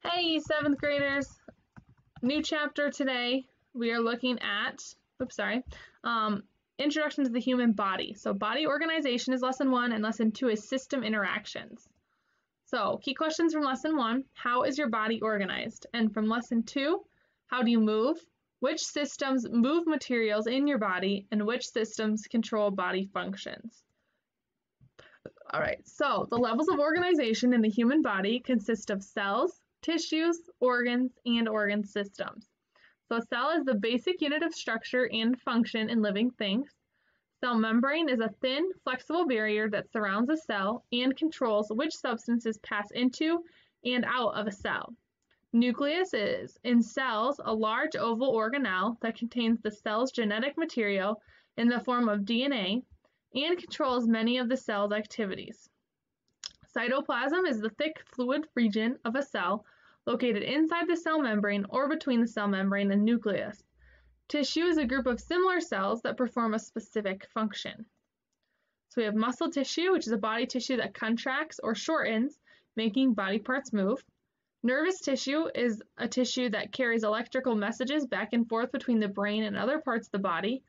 Hey, 7th graders! New chapter today. We are looking at, Introduction to the Human Body. So body organization is lesson 1 and lesson 2 is system interactions. So key questions from lesson 1, how is your body organized? And from lesson 2, how do you move? Which systems move materials in your body and which systems control body functions? All right, so the levels of organization in the human body consist of cells, tissues, organs, and organ systems. So a cell is the basic unit of structure and function in living things. Cell membrane is a thin, flexible barrier that surrounds a cell and controls which substances pass into and out of a cell. Nucleus is, in cells, a large oval organelle that contains the cell's genetic material in the form of DNA and controls many of the cell's activities. Cytoplasm is the thick fluid region of a cell located inside the cell membrane or between the cell membrane and nucleus. Tissue is a group of similar cells that perform a specific function. So we have muscle tissue, which is a body tissue that contracts or shortens, making body parts move. Nervous tissue is a tissue that carries electrical messages back and forth between the brain and other parts of the body.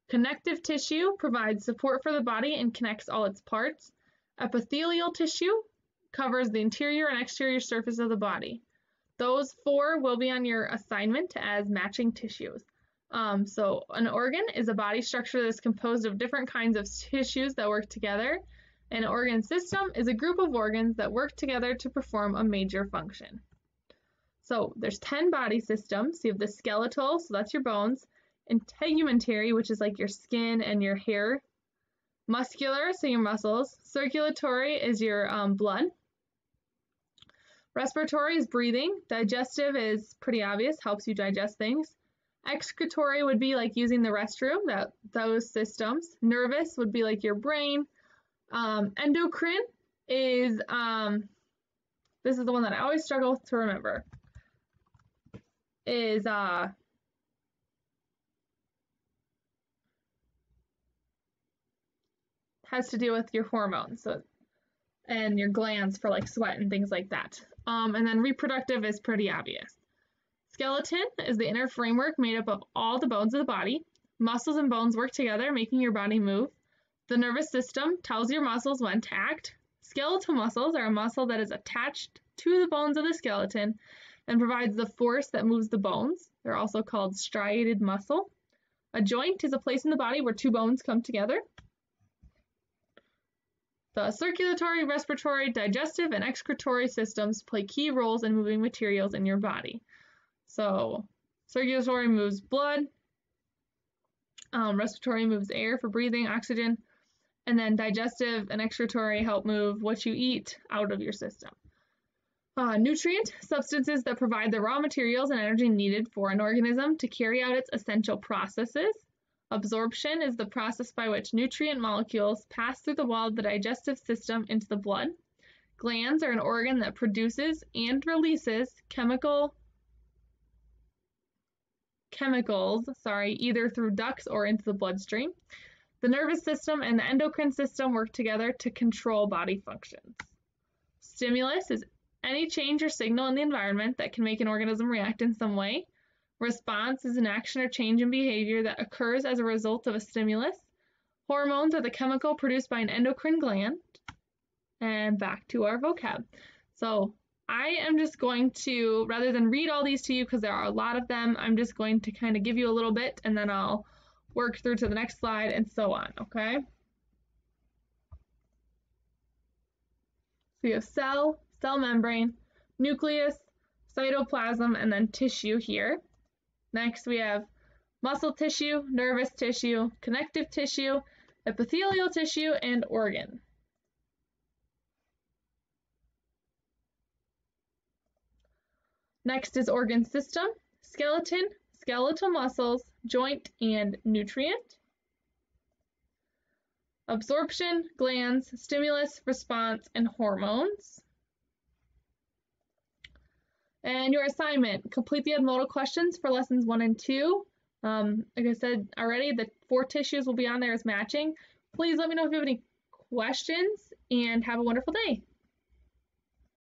Connective tissue provides support for the body and connects all its parts. Epithelial tissue covers the interior and exterior surface of the body. Those 4 will be on your assignment as matching tissues. So an organ is a body structure that is composed of different kinds of tissues that work together. An organ system is a group of organs that work together to perform a major function. So there's 10 body systems. You have the skeletal, so that's your bones. Integumentary, which is like your skin and your hair. Muscular, so your muscles. Circulatory is your blood. Respiratory is breathing. Digestive is pretty obvious, helps you digest things. Excretory would be like using the restroom, those systems. Nervous would be like your brain. Endocrine is, this is the one that I always struggle to remember, is has to do with your hormones and your glands for like sweat and things like that. And then reproductive is pretty obvious. Skeleton is the inner framework made up of all the bones of the body. Muscles and bones work together, making your body move. The nervous system tells your muscles when to act. Skeletal muscles are a muscle that is attached to the bones of the skeleton and provides the force that moves the bones. They're also called striated muscle. A joint is a place in the body where 2 bones come together. The circulatory, respiratory, digestive, and excretory systems play key roles in moving materials in your body. So, circulatory moves blood, respiratory moves air for breathing, oxygen, and then digestive and excretory help move what you eat out of your system. Nutrient, substances that provide the raw materials and energy needed for an organism to carry out its essential processes. Absorption is the process by which nutrient molecules pass through the wall of the digestive system into the blood. Glands are an organ that produces and releases chemicals, either through ducts or into the bloodstream. The nervous system and the endocrine system work together to control body functions. Stimulus is any change or signal in the environment that can make an organism react in some way. Response is an action or change in behavior that occurs as a result of a stimulus. Hormones are the chemical produced by an endocrine gland. And back to our vocab. So I am just going to, rather than read all these to you because there are a lot of them, I'm just going to kind of give you a little bit and then I'll work through to the next slide and so on, okay? So you have cell membrane, nucleus, cytoplasm, and then tissue here. Next we have muscle tissue, nervous tissue, connective tissue, epithelial tissue, and organ. Next is organ system, skeleton, skeletal muscles, joint, and nutrient. Absorption, glands, stimulus, response, and hormones. And your assignment, complete the modal questions for lessons 1 and 2. Like I said already, the 4 tissues will be on there as matching. Please let me know if you have any questions and have a wonderful day.